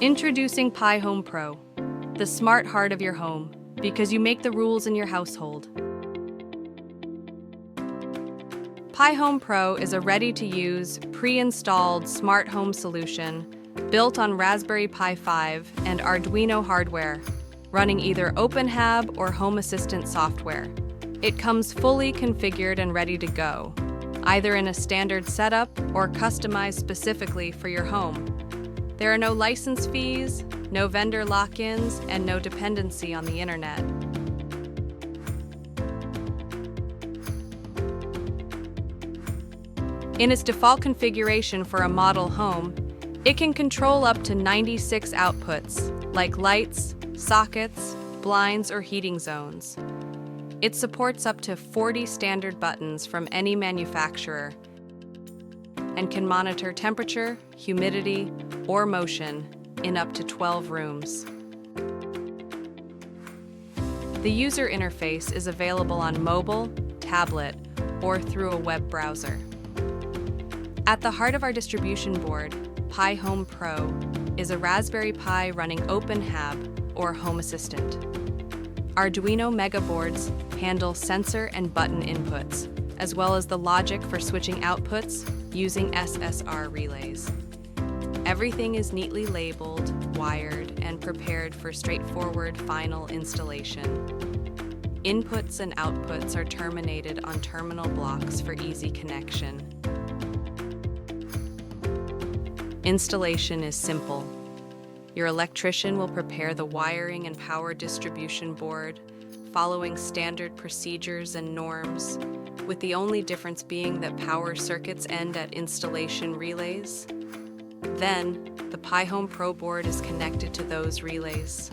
Introducing PiHome Pro, the smart heart of your home, because you make the rules in your household. PiHome Pro is a ready-to-use, pre-installed smart home solution built on Raspberry Pi 5 and Arduino hardware, running either OpenHAB or Home Assistant software. It comes fully configured and ready to go, either in a standard setup or customized specifically for your home. There are no license fees, no vendor lock-ins, and no dependency on the internet. In its default configuration for a model home, it can control up to 96 outputs, like lights, sockets, blinds, or heating zones. It supports up to 40 standard buttons from any manufacturer and can monitor temperature, humidity, or motion in up to 12 rooms. The user interface is available on mobile, tablet, or through a web browser. At the heart of our distribution board, PiHome Pro is a Raspberry Pi running OpenHAB or Home Assistant. Arduino Mega boards handle sensor and button inputs, as well as the logic for switching outputs using SSR relays. Everything is neatly labeled, wired, and prepared for straightforward final installation. Inputs and outputs are terminated on terminal blocks for easy connection. Installation is simple. Your electrician will prepare the wiring and power distribution board, following standard procedures and norms, with the only difference being that power circuits end at installation relays. Then, the PiHome Pro board is connected to those relays.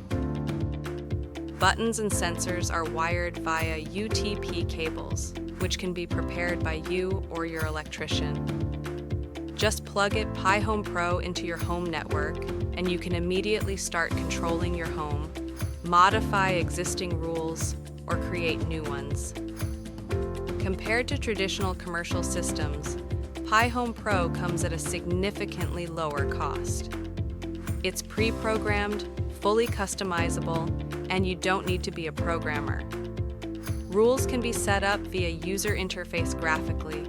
Buttons and sensors are wired via UTP cables, which can be prepared by you or your electrician. Just plug it PiHome Pro into your home network, and you can immediately start controlling your home, modify existing rules, or create new ones. Compared to traditional commercial systems, PiHome Pro comes at a significantly lower cost. It's pre-programmed, fully customizable, and you don't need to be a programmer. Rules can be set up via user interface graphically,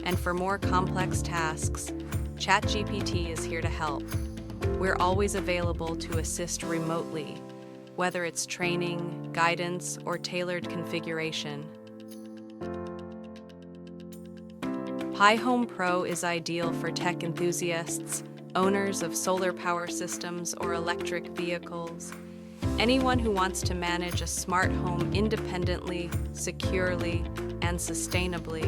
and for more complex tasks, ChatGPT is here to help. We're always available to assist remotely, whether it's training, guidance, or tailored configuration. PiHome Pro is ideal for tech enthusiasts, owners of solar power systems or electric vehicles, anyone who wants to manage a smart home independently, securely, and sustainably.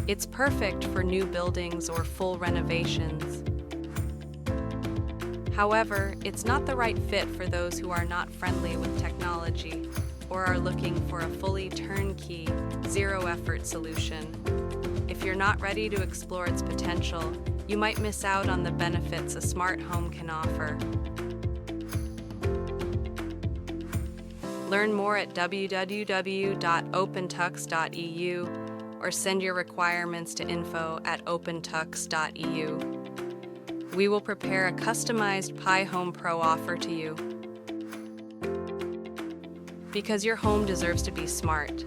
It's perfect for new buildings or full renovations. However, it's not the right fit for those who are not friendly with technology or are looking for a fully turnkey, zero-effort solution. If you're not ready to explore its potential, you might miss out on the benefits a smart home can offer. Learn more at www.opentux.eu or send your requirements to info@opentux.eu. We will prepare a customized PiHome Pro offer to you. Because your home deserves to be smart.